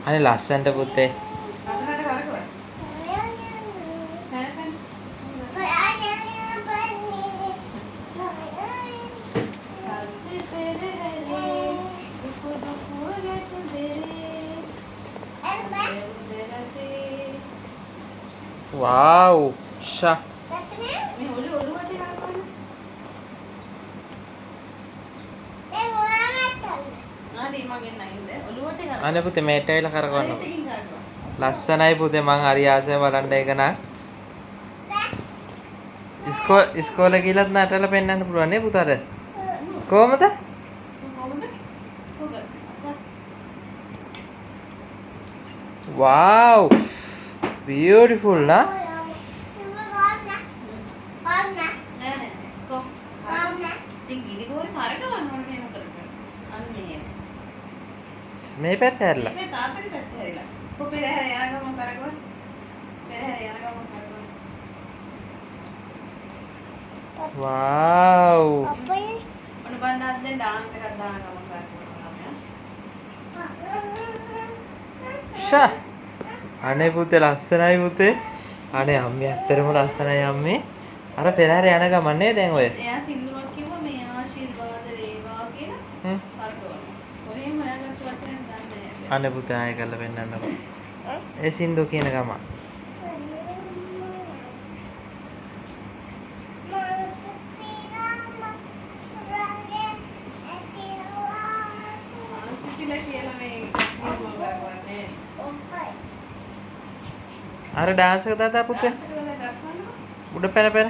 අනේ ලස්සනට පුතේ. wow ෂා අනේ පුතේ මේට ඇවිල්ලා කරකවන්න. ලස්සනයි පුතේ මං හරි ආසයි බලන්න ඒක නා. ඉස්කෝලේ ගිහලත් නටලා පෙන්නන්න පුළුවන් නේ පුතාට. කොහමද? wow beautiful na. මේ පැත්ත හැරලා. මේ තාත්තගේ පැත්ත හැරිලා. කොපේ හැර යන ගමන් කරකවන්න. පෙරහැර යන ගමන් කරකවන්න. wow. අපේ මොන බණ්ඩාත් දැන් ඩාන්ස් එකක් දාන ගමන් කරකවන්න. ෂා. අනේ පුතේ ලස්සනයි පුතේ. අනේ අම්මේ ඇත්තටම ලස්සනයි අම්මේ. අර පෙරහැර යන ගමන් නේ දැන් ඔය. එයා සින්දුවක් කිව්වා මේ ආශිර්වාද වේවා කියලා. කරකවන්න. ඔරේම හොයාගත්ත වචන අනේ පුතේ ආයෙ කරලා පෙන්නන්නකො. ඒ සින්දු කියන ගම. අර ඩාන්ස් එක දාලා පුතේ. උඩ පැන පැන.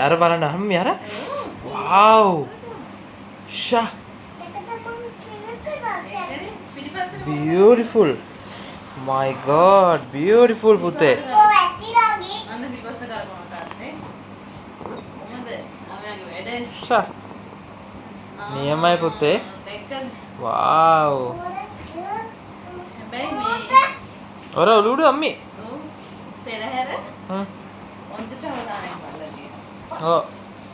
අර බලන්න අම්මේ අර wow Shaa beautiful my god beautiful පුතේ ෂා නියමයි පුතේ wow ඔර ඔලුඩු අම්මේ පෙරහැර හොඳට හොදාගෙන බලන්න ඔව්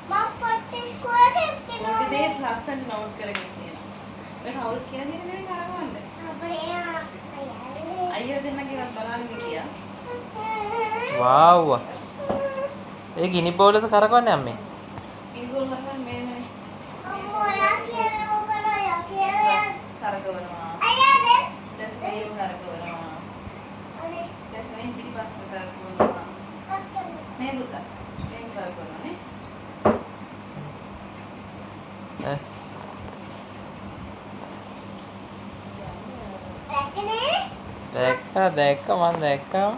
මම පොට්ටි ස්කෝරේ තියෙනවා ඔකේ ලස්සන නෝට් කරගෙන තියෙනවා ඔය කවුරු කියලා දෙන්නේ නේ කරවන්න අපේ අයියෝ දෙන්නගේවත් බලන්න ගියා wow ඒ ගිනි බෝලෙද කරකවන්නේ අම්මේ ගිනි බෝල කරන්නේ මේ නේ අම්මෝ ඔයා කියලා ඔබලා යා කියලා කරකවනවා අයියා දැන් දැන් කරකවනවා අනේ දැන් මේ පිටිපස්ස කරකවනවා මේ පුතා මේ කරකවනවා නේ දැක්කා මම දැක්කා